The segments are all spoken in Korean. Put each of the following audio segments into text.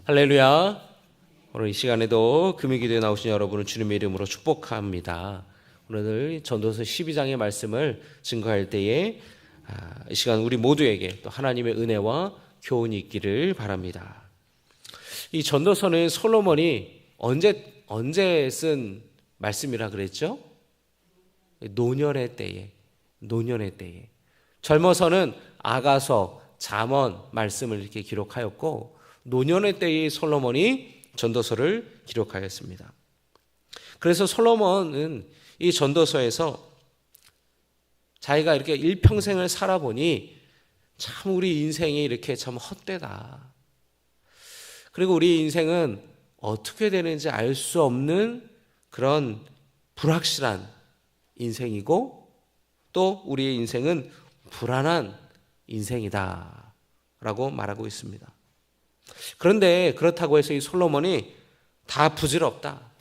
할렐루야. 오늘 이 시간에도 금요기도에 나오신 여러분을 주님의 이름으로 축복합니다. 오늘 전도서 12장의 말씀을 증거할 때에 이 시간 우리 모두에게 또 하나님의 은혜와 교훈이 있기를 바랍니다. 이 전도서는 솔로몬이 언제 쓴 말씀이라 그랬죠? 노년의 때에. 젊어서는 아가서, 잠언 말씀을 이렇게 기록하였고, 노년의 때에 솔로몬이 전도서를 기록하였습니다. 그래서 솔로몬은 이 전도서에서 자기가 이렇게 일평생을 살아보니 참 우리 인생이 이렇게 참 헛되다. 그리고 우리 인생은 어떻게 되는지 알 수 없는 그런 불확실한 인생이고, 또 우리의 인생은 불안한 인생이다 라고 말하고 있습니다. 그런데 그렇다고 해서 이 솔로몬이 다 부질없다,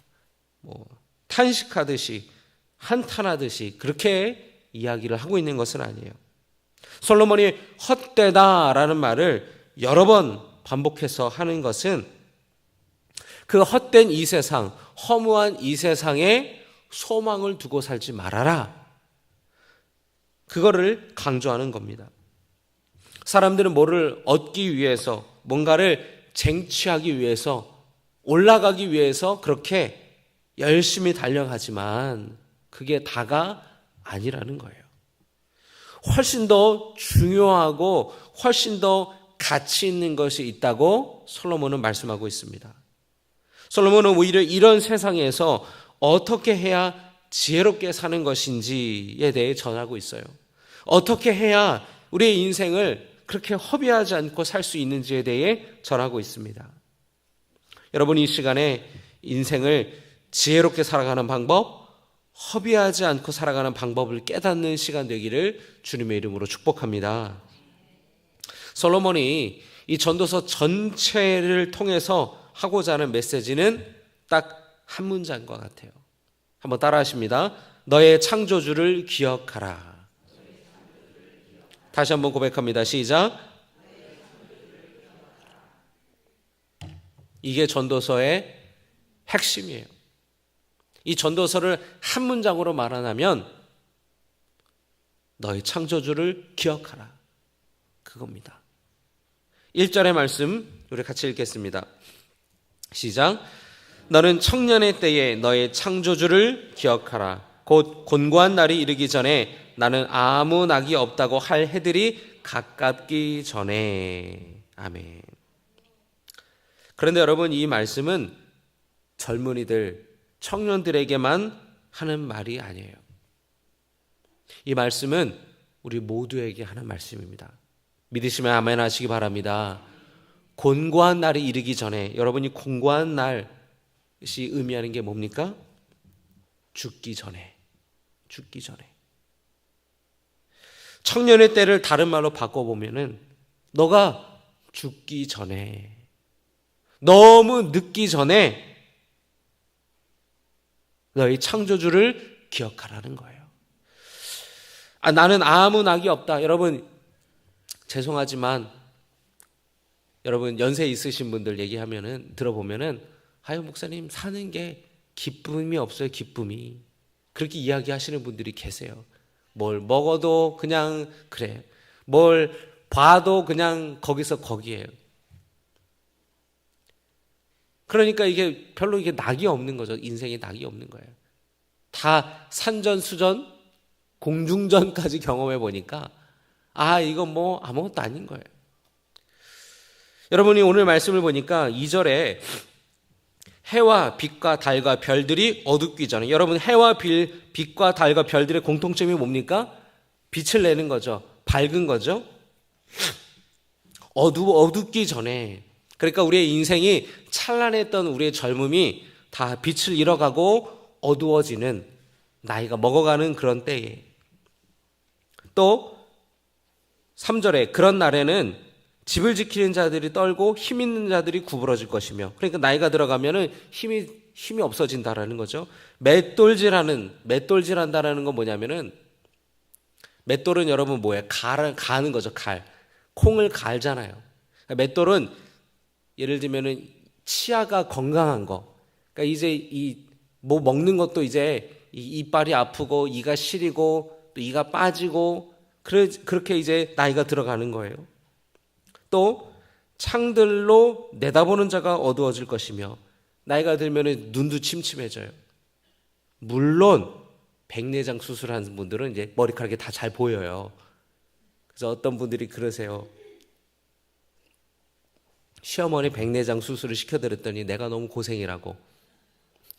탄식하듯이 한탄하듯이 그렇게 이야기를 하고 있는 것은 아니에요. 솔로몬이 헛되다라는 말을 여러 번 반복해서 하는 것은 그 헛된 이 세상, 허무한 이 세상에 소망을 두고 살지 말아라, 그거를 강조하는 겁니다. 사람들은 뭐를 얻기 위해서, 뭔가를 쟁취하기 위해서, 올라가기 위해서 그렇게 열심히 달려가지만 그게 다가 아니라는 거예요. 훨씬 더 중요하고 훨씬 더 가치 있는 것이 있다고 솔로몬은 말씀하고 있습니다. 솔로몬은 오히려 이런 세상에서 어떻게 해야 지혜롭게 사는 것인지에 대해 전하고 있어요. 어떻게 해야 우리의 인생을 그렇게 허비하지 않고 살 수 있는지에 대해 전하고 있습니다. 여러분, 이 시간에 인생을 지혜롭게 살아가는 방법, 허비하지 않고 살아가는 방법을 깨닫는 시간 되기를 주님의 이름으로 축복합니다. 솔로몬이 이 전도서 전체를 통해서 하고자 하는 메시지는 딱 한 문장인 것 같아요. 한번 따라 하십니다. 너의 창조주를 기억하라. 다시 한번 고백합니다. 시작. 이게 전도서의 핵심이에요. 이 전도서를 한 문장으로 말하자면 너의 창조주를 기억하라, 그겁니다. 1절의 말씀 우리 같이 읽겠습니다. 시작. 너는 청년의 때에 너의 창조주를 기억하라. 곧 곤고한 날이 이르기 전에 나는 아무 낙이 없다고 할 해들이 가깝기 전에. 아멘. 그런데 여러분, 이 말씀은 젊은이들, 청년들에게만 하는 말이 아니에요. 이 말씀은 우리 모두에게 하는 말씀입니다. 믿으시면 아멘 하시기 바랍니다. 곤고한 날이 이르기 전에, 여러분이 곤고한 날이 의미하는 게 뭡니까? 죽기 전에. 청년의 때를 다른 말로 바꿔보면은 너가 죽기 전에, 너무 늦기 전에 너의 창조주를 기억하라는 거예요. 나는 아무 낙이 없다. 여러분, 죄송하지만 여러분 연세 있으신 분들 얘기하면은, 들어보면은, 아유 목사님 사는 게 기쁨이 없어요. 기쁨이. 그렇게 이야기하시는 분들이 계세요. 뭘 먹어도 그냥 그래, 뭘 봐도 그냥 거기서 거기에요. 그러니까 이게 별로 이게 낙이 없는 거죠. 인생에 낙이 없는 거예요. 다 산전수전, 공중전까지 경험해 보니까 이건 뭐 아무것도 아닌 거예요. 여러분이 오늘 말씀을 보니까 2절에 해와 빛과 달과 별들이 어둡기 전에, 여러분 해와 빛과 달과 별들의 공통점이 뭡니까? 빛을 내는 거죠. 밝은 거죠. 어둡기 전에. 그러니까 우리의 인생이 찬란했던 우리의 젊음이 다 빛을 잃어가고 어두워지는, 나이가 먹어가는 그런 때에. 또 3절에 그런 날에는 집을 지키는 자들이 떨고 힘 있는 자들이 구부러질 것이며, 그러니까 나이가 들어가면은 힘이 없어진다라는 거죠. 맷돌질한다라는 건 뭐냐면은, 맷돌은 여러분 뭐예요? 가는 거죠. 콩을 갈잖아요. 맷돌은 예를 들면은 치아가 건강한 거, 그러니까 이제 이 뭐 먹는 것도 이제 이빨이 아프고 이가 시리고 또 이가 빠지고 그렇게 이제 나이가 들어가는 거예요. 또 창들로 내다보는 자가 어두워질 것이며 나이가 들면은 눈도 침침해져요. 물론 백내장 수술하는 분들은 이제 머리카락이 다 잘 보여요. 그래서 어떤 분들이 그러세요. 시어머니 백내장 수술을 시켜드렸더니 내가 너무 고생이라고.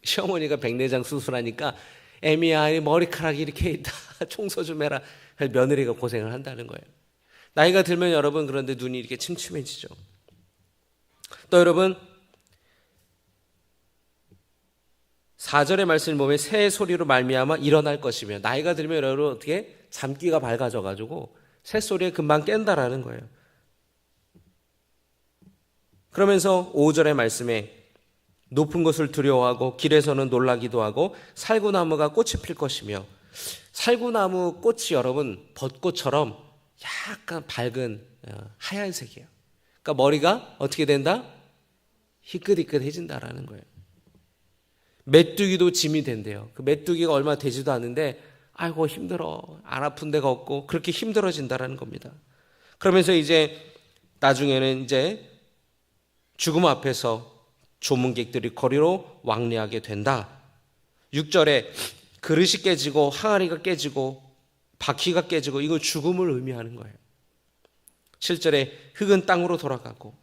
시어머니가 백내장 수술하니까 애미야 머리카락이 이렇게 있다. 청소 좀 해라. 며느리가 고생을 한다는 거예요. 나이가 들면 여러분 그런데 눈이 이렇게 침침해지죠. 또 여러분 4절의 말씀을 보면 새 소리로 말미암아 일어날 것이며 나이가 들면 여러분 어떻게 잠기가 밝아져가지고 새 소리에 금방 깬다라는 거예요. 그러면서 5절의 말씀에 높은 것을 두려워하고 길에서는 놀라기도 하고 살구나무가 꽃이 필 것이며 살구나무 꽃이 여러분 벚꽃처럼 약간 밝은 하얀색이에요. 그러니까 머리가 어떻게 된다? 희끗희끗해진다라는 거예요. 메뚜기도 짐이 된대요. 그 메뚜기가 얼마 되지도 않는데 아이고 힘들어 안 아픈 데가 없고 그렇게 힘들어진다라는 겁니다. 그러면서 이제 나중에는 이제 죽음 앞에서 조문객들이 거리로 왕래하게 된다. 6절에 그릇이 깨지고 항아리가 깨지고 바퀴가 깨지고 이거 죽음을 의미하는 거예요. 7절에 흙은 땅으로 돌아가고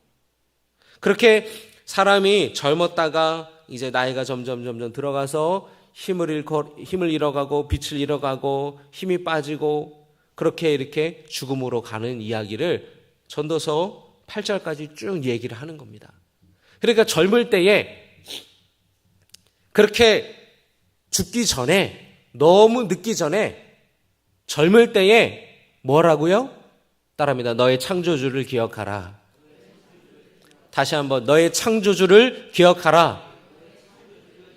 그렇게 사람이 젊었다가 이제 나이가 점점 들어가서 힘을 잃어가고 빛을 잃어가고 힘이 빠지고 그렇게 이렇게 죽음으로 가는 이야기를 전도서 8절까지 쭉 얘기를 하는 겁니다. 그러니까 젊을 때에 그렇게 죽기 전에 너무 늦기 전에 젊을 때에 뭐라고요? 따라합니다. 너의 창조주를 기억하라. 다시 한번 너의 창조주를 기억하라.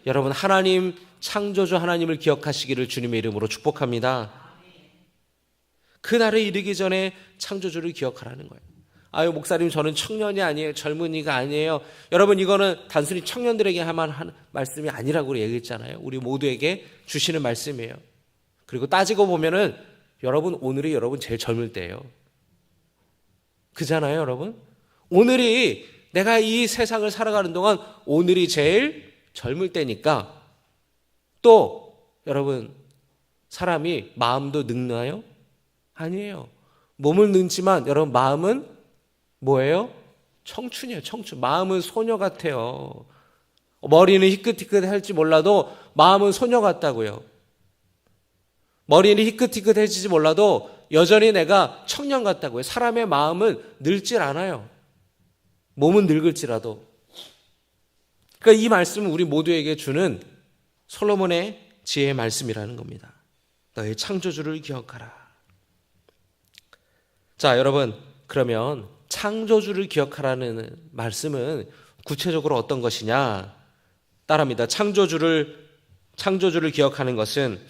여러분 하나님 창조주 하나님을 기억하시기를 주님의 이름으로 축복합니다. 그날에 이르기 전에 창조주를 기억하라는 거예요. 아유 목사님 저는 청년이 아니에요. 젊은이가 아니에요. 여러분 이거는 단순히 청년들에게만 하는 말씀이 아니라고 얘기했잖아요. 우리 모두에게 주시는 말씀이에요. 그리고 따지고 보면은 여러분 오늘이 여러분 제일 젊을 때예요. 그잖아요 여러분. 오늘이 내가 이 세상을 살아가는 동안 오늘이 제일 젊을 때니까 또 여러분 사람이 마음도 늙나요? 아니에요. 몸을 늙지만 여러분 마음은 뭐예요? 청춘이에요. 청춘. 마음은 소녀 같아요. 머리는 희끗희끗할지 몰라도 마음은 소녀 같다고요. 머리는 희끗희끗해지지 몰라도 여전히 내가 청년 같다고요. 사람의 마음은 늙질 않아요. 몸은 늙을지라도. 그러니까 이 말씀은 우리 모두에게 주는 솔로몬의 지혜의 말씀이라는 겁니다. 너의 창조주를 기억하라. 자, 여러분 그러면 창조주를 기억하라는 말씀은 구체적으로 어떤 것이냐? 따라합니다. 창조주를 기억하는 것은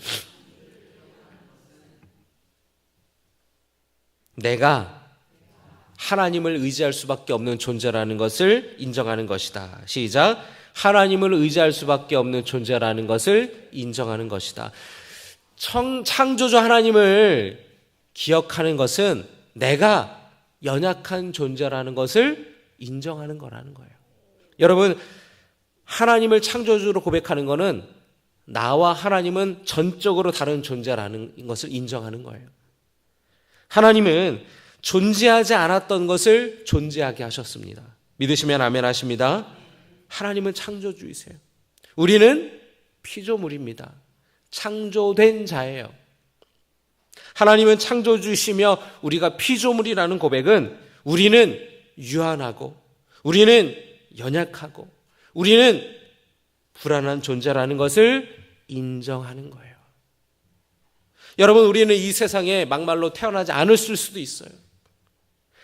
내가 하나님을 의지할 수밖에 없는 존재라는 것을 인정하는 것이다. 시작. 하나님을 의지할 수밖에 없는 존재라는 것을 인정하는 것이다. 창조주 하나님을 기억하는 것은 내가 연약한 존재라는 것을 인정하는 거라는 거예요. 여러분 하나님을 창조주로 고백하는 것은 나와 하나님은 전적으로 다른 존재라는 것을 인정하는 거예요. 하나님은 존재하지 않았던 것을 존재하게 하셨습니다. 믿으시면 아멘 하십니다. 하나님은 창조주이세요. 우리는 피조물입니다. 창조된 자예요. 하나님은 창조주시며 우리가 피조물이라는 고백은 우리는 유한하고 우리는 연약하고 우리는 불안한 존재라는 것을 인정하는 거예요. 여러분 우리는 이 세상에 막말로 태어나지 않을 수도 있어요.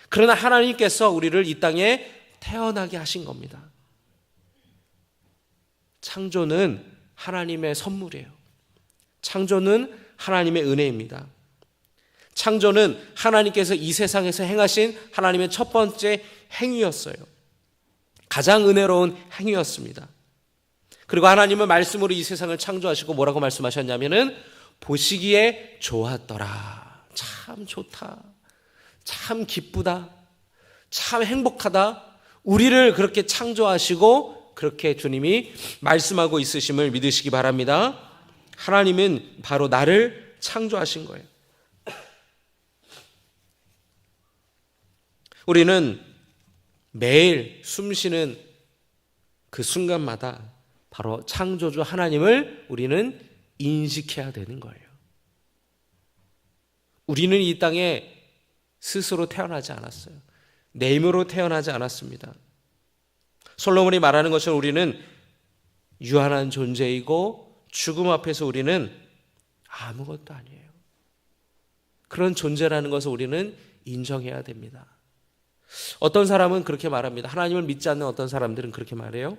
그러나 하나님께서 우리를 이 땅에 태어나게 하신 겁니다. 창조는 하나님의 선물이에요. 창조는 하나님의 은혜입니다. 창조는 하나님께서 이 세상에서 행하신 하나님의 첫 번째 행위였어요. 가장 은혜로운 행위였습니다. 그리고 하나님은 말씀으로 이 세상을 창조하시고 뭐라고 말씀하셨냐면은 보시기에 좋았더라. 참 좋다. 참 기쁘다. 참 행복하다. 우리를 그렇게 창조하시고 그렇게 주님이 말씀하고 있으심을 믿으시기 바랍니다. 하나님은 바로 나를 창조하신 거예요. 우리는 매일 숨쉬는 그 순간마다 바로 창조주 하나님을 우리는 인식해야 되는 거예요. 우리는 이 땅에 스스로 태어나지 않았어요. 내 힘으로 태어나지 않았습니다. 솔로몬이 말하는 것처럼 우리는 유한한 존재이고 죽음 앞에서 우리는 아무것도 아니에요. 그런 존재라는 것을 우리는 인정해야 됩니다. 어떤 사람은 그렇게 말합니다. 하나님을 믿지 않는 어떤 사람들은 그렇게 말해요.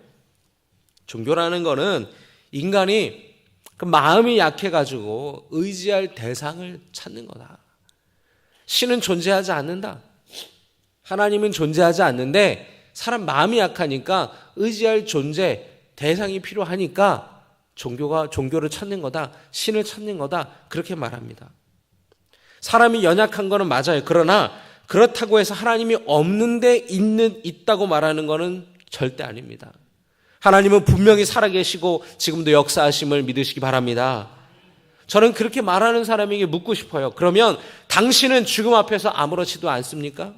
종교라는 거는 인간이 그 마음이 약해가지고 의지할 대상을 찾는 거다. 신은 존재하지 않는다. 하나님은 존재하지 않는데 사람 마음이 약하니까 의지할 존재, 대상이 필요하니까 종교를 찾는 거다. 신을 찾는 거다. 그렇게 말합니다. 사람이 연약한 거는 맞아요. 그러나 그렇다고 해서 하나님이 없는데 있다고 말하는 거는 절대 아닙니다. 하나님은 분명히 살아계시고 지금도 역사하심을 믿으시기 바랍니다. 저는 그렇게 말하는 사람에게 묻고 싶어요. 그러면 당신은 죽음 앞에서 아무렇지도 않습니까?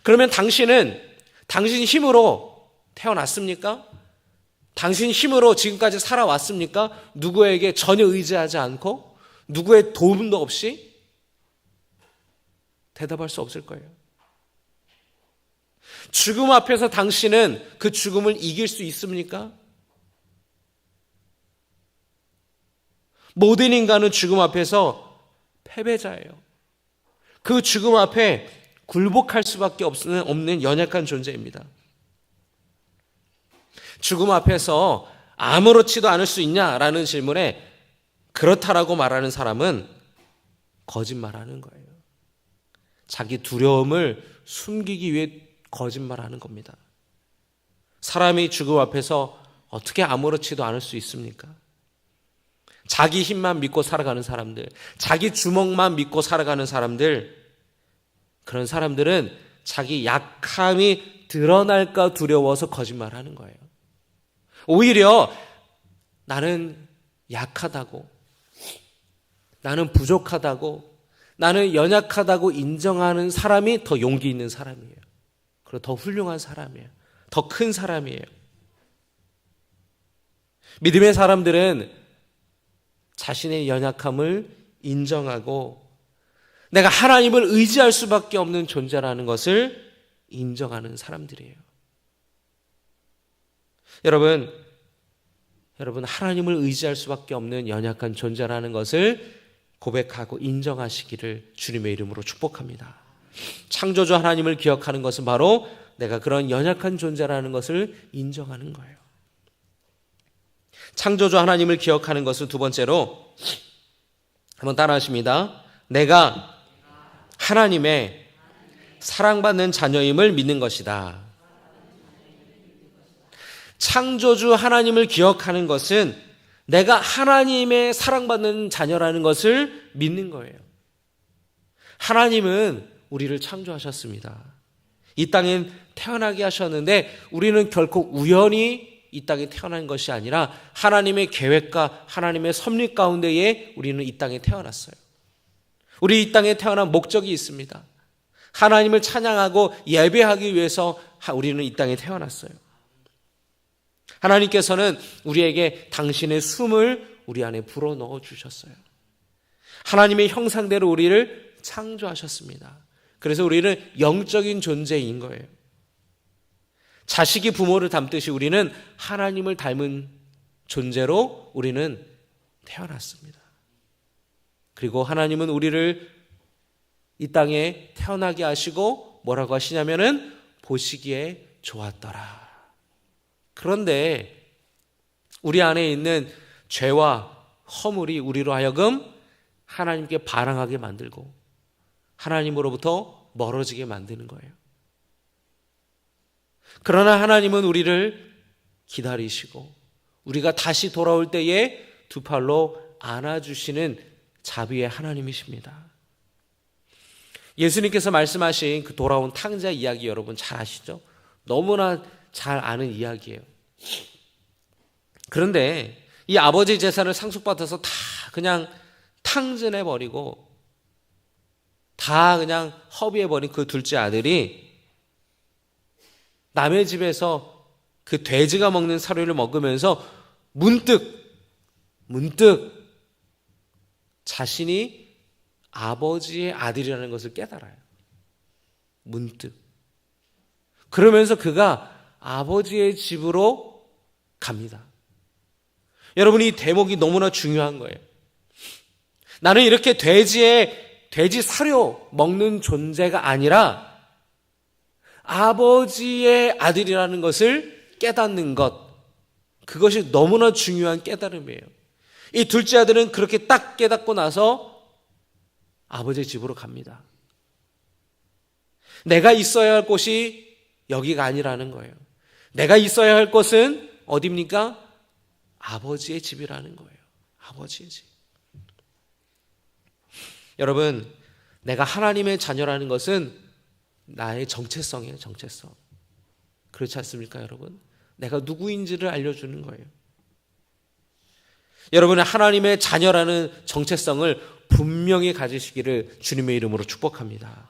그러면 당신은 당신 힘으로 태어났습니까? 당신 힘으로 지금까지 살아왔습니까? 누구에게 전혀 의지하지 않고 누구의 도움도 없이? 대답할 수 없을 거예요. 죽음 앞에서 당신은 그 죽음을 이길 수 있습니까? 모든 인간은 죽음 앞에서 패배자예요. 그 죽음 앞에 굴복할 수밖에 없는 연약한 존재입니다. 죽음 앞에서 아무렇지도 않을 수 있냐라는 질문에 그렇다라고 말하는 사람은 거짓말하는 거예요. 자기 두려움을 숨기기 위해 거짓말하는 겁니다. 사람이 죽음 앞에서 어떻게 아무렇지도 않을 수 있습니까? 자기 힘만 믿고 살아가는 사람들, 자기 주먹만 믿고 살아가는 사람들, 그런 사람들은 자기 약함이 드러날까 두려워서 거짓말하는 거예요. 오히려 나는 약하다고, 나는 부족하다고, 나는 연약하다고 인정하는 사람이 더 용기 있는 사람이에요. 그리고 더 훌륭한 사람이에요. 더 큰 사람이에요. 믿음의 사람들은 자신의 연약함을 인정하고 내가 하나님을 의지할 수밖에 없는 존재라는 것을 인정하는 사람들이에요. 여러분 하나님을 의지할 수밖에 없는 연약한 존재라는 것을 고백하고 인정하시기를 주님의 이름으로 축복합니다. 창조주 하나님을 기억하는 것은 바로 내가 그런 연약한 존재라는 것을 인정하는 거예요. 창조주 하나님을 기억하는 것은 두 번째로 한번 따라하십니다. 내가 하나님의 사랑받는 자녀임을 믿는 것이다. 창조주 하나님을 기억하는 것은 내가 하나님의 사랑받는 자녀라는 것을 믿는 거예요. 하나님은 우리를 창조하셨습니다. 이 땅에 태어나게 하셨는데 우리는 결코 우연히 이 땅에 태어난 것이 아니라 하나님의 계획과 하나님의 섭리 가운데에 우리는 이 땅에 태어났어요. 우리 이 땅에 태어난 목적이 있습니다. 하나님을 찬양하고 예배하기 위해서 우리는 이 땅에 태어났어요. 하나님께서는 우리에게 당신의 숨을 우리 안에 불어넣어 주셨어요. 하나님의 형상대로 우리를 창조하셨습니다. 그래서 우리는 영적인 존재인 거예요. 자식이 부모를 닮듯이 우리는 하나님을 닮은 존재로 우리는 태어났습니다. 그리고 하나님은 우리를 이 땅에 태어나게 하시고 뭐라고 하시냐면은 보시기에 좋았더라. 그런데 우리 안에 있는 죄와 허물이 우리로 하여금 하나님께 반항하게 만들고 하나님으로부터 멀어지게 만드는 거예요. 그러나 하나님은 우리를 기다리시고 우리가 다시 돌아올 때에 두 팔로 안아주시는 자비의 하나님이십니다. 예수님께서 말씀하신 그 돌아온 탕자 이야기 여러분 잘 아시죠? 너무나 잘 아는 이야기예요. 그런데 이 아버지 재산을 상속받아서 다 그냥 탕진해버리고 다 그냥 허비해버린 그 둘째 아들이 남의 집에서 그 돼지가 먹는 사료를 먹으면서 문득 자신이 아버지의 아들이라는 것을 깨달아요. 문득. 그러면서 그가 아버지의 집으로 갑니다. 여러분, 이 대목이 너무나 중요한 거예요. 나는 이렇게 돼지 사료 먹는 존재가 아니라 아버지의 아들이라는 것을 깨닫는 것, 그것이 너무나 중요한 깨달음이에요. 이 둘째 아들은 그렇게 딱 깨닫고 나서 아버지의 집으로 갑니다. 내가 있어야 할 곳이 여기가 아니라는 거예요. 내가 있어야 할 곳은 어디입니까? 아버지의 집이라는 거예요. 아버지의 집. 여러분, 내가 하나님의 자녀라는 것은 나의 정체성이에요. 정체성. 그렇지 않습니까, 여러분? 내가 누구인지를 알려주는 거예요. 여러분은 하나님의 자녀라는 정체성을 분명히 가지시기를 주님의 이름으로 축복합니다.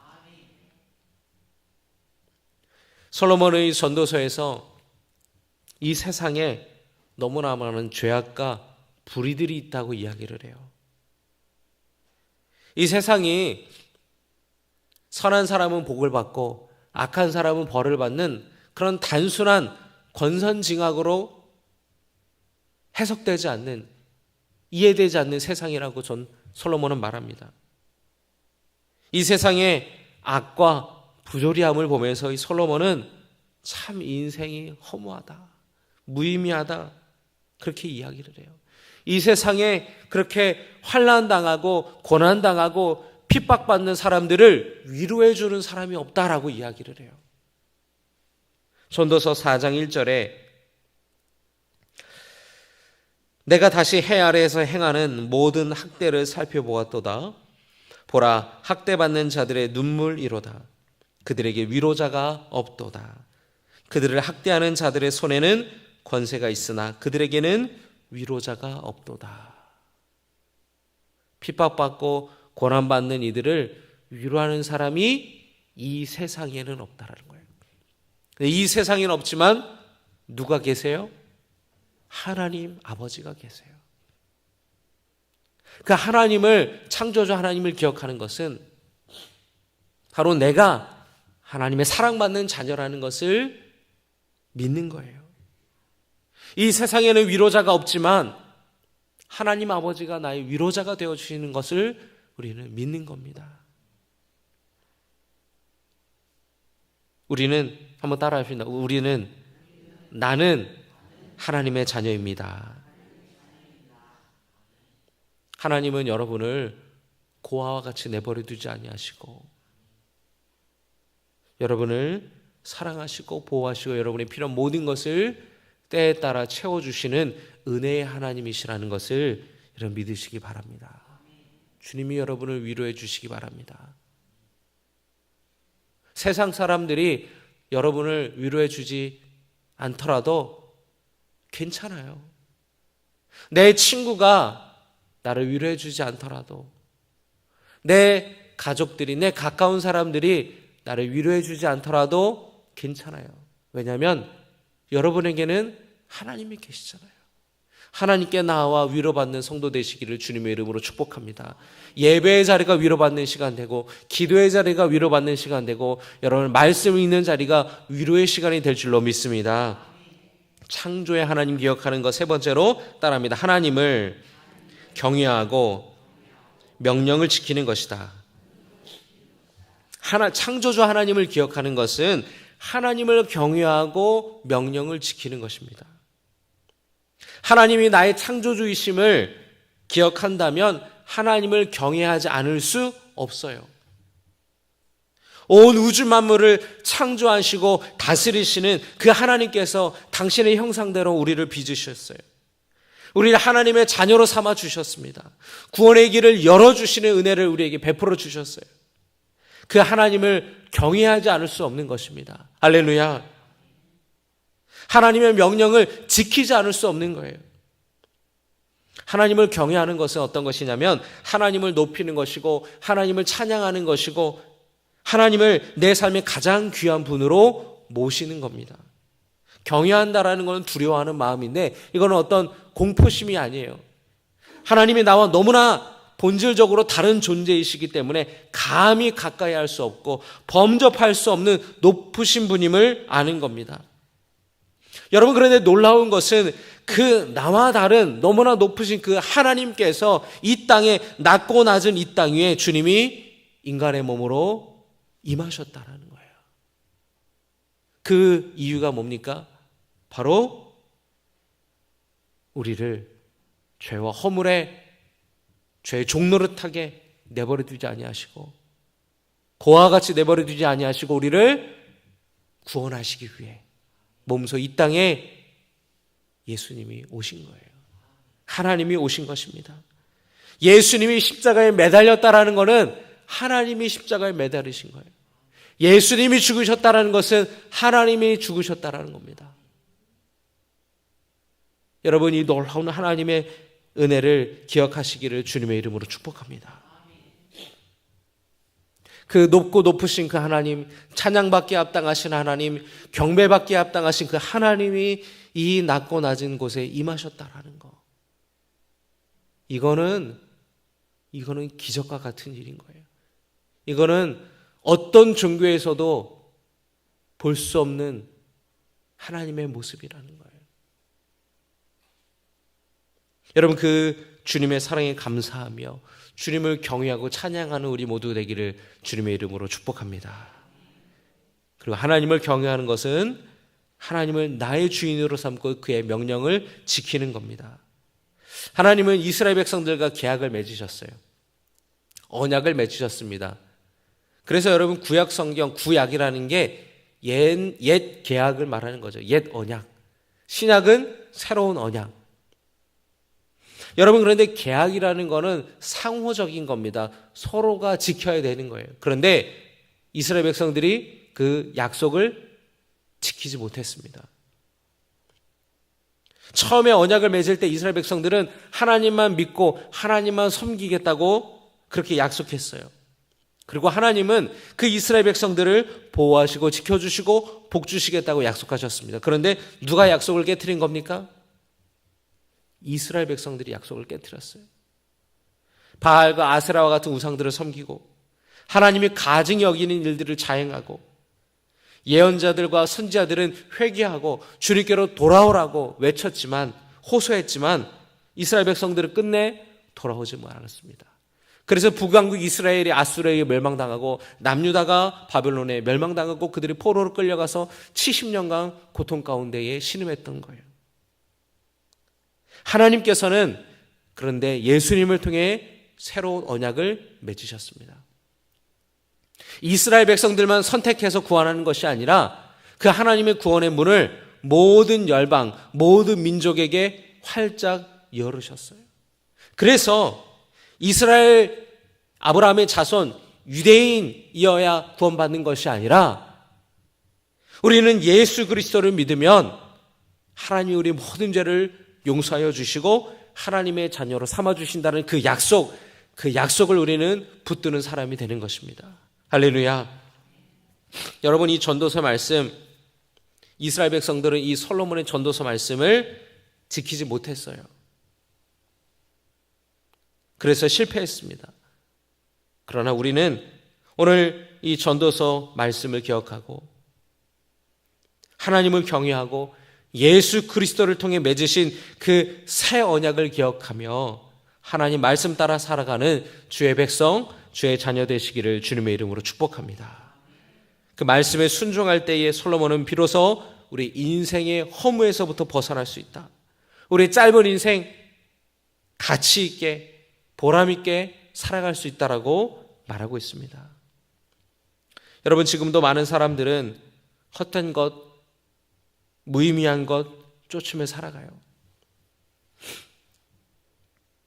솔로몬의 전도서에서 이 세상에 너무나 많은 죄악과 불의들이 있다고 이야기를 해요. 이 세상이 선한 사람은 복을 받고 악한 사람은 벌을 받는 그런 단순한 권선징악으로 해석되지 않는, 이해되지 않는 세상이라고 솔로몬은 말합니다. 이 세상의 악과 부조리함을 보면서 이 솔로몬은 참 인생이 허무하다, 무의미하다, 그렇게 이야기를 해요. 이 세상에 그렇게 환난당하고 고난당하고 핍박받는 사람들을 위로해 주는 사람이 없다라고 이야기를 해요. 전도서 4장 1절에 내가 다시 해 아래에서 행하는 모든 학대를 살펴보았도다. 보라, 학대받는 자들의 눈물이로다. 그들에게 위로자가 없도다. 그들을 학대하는 자들의 손에는 권세가 있으나 그들에게는 위로자가 없도다. 핍박받고 고난받는 이들을 위로하는 사람이 이 세상에는 없다라는 거예요. 이 세상에는 없지만 누가 계세요? 하나님 아버지가 계세요. 그 하나님을, 창조주 하나님을 기억하는 것은 바로 내가 하나님의 사랑받는 자녀라는 것을 믿는 거예요. 이 세상에는 위로자가 없지만 하나님 아버지가 나의 위로자가 되어주시는 것을 우리는 믿는 겁니다. 우리는, 한번 따라 합시다. 나는 하나님의 자녀입니다. 하나님은 여러분을 고아와 같이 내버려 두지 아니하시고 여러분을 사랑하시고 보호하시고 여러분의 필요한 모든 것을 때에 따라 채워주시는 은혜의 하나님이시라는 것을 여러분 믿으시기 바랍니다. 주님이 여러분을 위로해 주시기 바랍니다. 세상 사람들이 여러분을 위로해 주지 않더라도 괜찮아요. 내 친구가 나를 위로해 주지 않더라도, 내 가족들이, 내 가까운 사람들이 나를 위로해 주지 않더라도 괜찮아요. 왜냐하면 여러분에게는 하나님이 계시잖아요. 하나님께 나와 위로받는 성도 되시기를 주님의 이름으로 축복합니다. 예배의 자리가 위로받는 시간 되고, 기도의 자리가 위로받는 시간 되고, 여러분 말씀 읽는 자리가 위로의 시간이 될 줄로 믿습니다. 창조의 하나님 기억하는 것 세 번째로 따라합니다. 하나님을 경외하고 명령을 지키는 것이다. 창조주 하나님을 기억하는 것은 하나님을 경외하고 명령을 지키는 것입니다. 하나님이 나의 창조주이심을 기억한다면 하나님을 경외하지 않을 수 없어요. 온 우주 만물을 창조하시고 다스리시는 그 하나님께서 당신의 형상대로 우리를 빚으셨어요. 우리를 하나님의 자녀로 삼아 주셨습니다. 구원의 길을 열어주시는 은혜를 우리에게 베풀어 주셨어요. 그 하나님을 경외하지 않을 수 없는 것입니다. 할렐루야. 하나님의 명령을 지키지 않을 수 없는 거예요. 하나님을 경외하는 것은 어떤 것이냐면 하나님을 높이는 것이고 하나님을 찬양하는 것이고 하나님을 내 삶의 가장 귀한 분으로 모시는 겁니다. 경외한다라는 것은 두려워하는 마음인데 이거는 어떤 공포심이 아니에요. 하나님이 나와 너무나 본질적으로 다른 존재이시기 때문에 감히 가까이 할 수 없고 범접할 수 없는 높으신 분임을 아는 겁니다. 여러분, 그런데 놀라운 것은 그 나와 다른 너무나 높으신 그 하나님께서 이 땅에 낮고 낮은 이 땅 위에 주님이 인간의 몸으로 임하셨다라는 거예요. 그 이유가 뭡니까? 바로 우리를 죄와 허물에 죄의 종노릇하게 내버려 두지 아니하시고 고와 같이 내버려 두지 아니하시고 우리를 구원하시기 위해 몸소 이 땅에 예수님이 오신 거예요. 하나님이 오신 것입니다. 예수님이 십자가에 매달렸다라는 것은 하나님이 십자가에 매달리신 거예요. 예수님이 죽으셨다라는 것은 하나님이 죽으셨다라는 겁니다. 여러분, 이 놀라운 하나님의 은혜를 기억하시기를 주님의 이름으로 축복합니다. 그 높고 높으신 그 하나님, 찬양받기에 합당하신 하나님, 경배받기에 합당하신 그 하나님이 이 낮고 낮은 곳에 임하셨다라는 거. 이거는 기적과 같은 일인 거예요. 이거는 어떤 종교에서도 볼 수 없는 하나님의 모습이라는 거예요. 여러분, 그 주님의 사랑에 감사하며 주님을 경외하고 찬양하는 우리 모두 되기를 주님의 이름으로 축복합니다. 그리고 하나님을 경외하는 것은 하나님을 나의 주인으로 삼고 그의 명령을 지키는 겁니다. 하나님은 이스라엘 백성들과 계약을 맺으셨어요. 언약을 맺으셨습니다. 그래서 여러분, 구약 성경, 구약이라는 게 옛 계약을 말하는 거죠. 옛 언약. 신약은 새로운 언약. 여러분, 그런데 계약이라는 거는 상호적인 겁니다. 서로가 지켜야 되는 거예요. 그런데 이스라엘 백성들이 그 약속을 지키지 못했습니다. 처음에 언약을 맺을 때 이스라엘 백성들은 하나님만 믿고 하나님만 섬기겠다고 그렇게 약속했어요. 그리고 하나님은 그 이스라엘 백성들을 보호하시고 지켜주시고 복 주시겠다고 약속하셨습니다. 그런데 누가 약속을 깨트린 겁니까? 이스라엘 백성들이 약속을 깨트렸어요. 바알과 아세라와 같은 우상들을 섬기고 하나님이 가증히 여기는 일들을 자행하고 예언자들과 선지자들은 회개하고 주님께로 돌아오라고 외쳤지만, 호소했지만 이스라엘 백성들은 끝내 돌아오지 않았습니다. 그래서 북왕국 이스라엘이 아수르에게 멸망당하고 남유다가 바벨론에 멸망당하고 그들이 포로로 끌려가서 70년간 고통 가운데에 신음했던 거예요. 하나님께서는 그런데 예수님을 통해 새로운 언약을 맺으셨습니다. 이스라엘 백성들만 선택해서 구원하는 것이 아니라 그 하나님의 구원의 문을 모든 열방, 모든 민족에게 활짝 열으셨어요. 그래서 이스라엘 아브라함의 자손 유대인이어야 구원받는 것이 아니라 우리는 예수 그리스도를 믿으면 하나님이 우리 모든 죄를 용서하여 주시고 하나님의 자녀로 삼아주신다는 그 약속을 우리는 붙드는 사람이 되는 것입니다. 할렐루야. 여러분, 이 전도서 말씀, 이스라엘 백성들은 이 솔로몬의 전도서 말씀을 지키지 못했어요. 그래서 실패했습니다. 그러나 우리는 오늘 이 전도서 말씀을 기억하고 하나님을 경외하고 예수 그리스도를 통해 맺으신 그 새 언약을 기억하며 하나님 말씀 따라 살아가는 주의 백성, 주의 자녀 되시기를 주님의 이름으로 축복합니다. 그 말씀에 순종할 때에 솔로몬은 비로소 우리 인생의 허무에서부터 벗어날 수 있다. 우리 짧은 인생 가치 있게 보람 있게 살아갈 수 있다라고 말하고 있습니다. 여러분, 지금도 많은 사람들은 헛된 것, 무의미한 것 쫓으며 살아가요.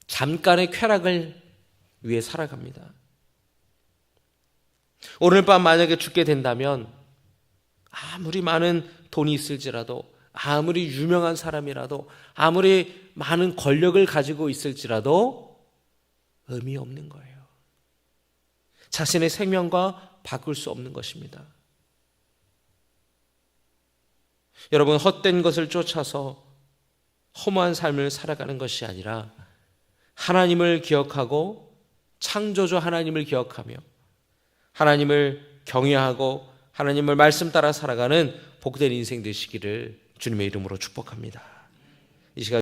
잠깐의 쾌락을 위해 살아갑니다. 오늘 밤 만약에 죽게 된다면 아무리 많은 돈이 있을지라도, 아무리 유명한 사람이라도, 아무리 많은 권력을 가지고 있을지라도 의미 없는 거예요. 자신의 생명과 바꿀 수 없는 것입니다. 여러분, 헛된 것을 쫓아서 허무한 삶을 살아가는 것이 아니라 하나님을 기억하고 창조주 하나님을 기억하며 하나님을 경외하고 하나님을 말씀 따라 살아가는 복된 인생 되시기를 주님의 이름으로 축복합니다. 이 시간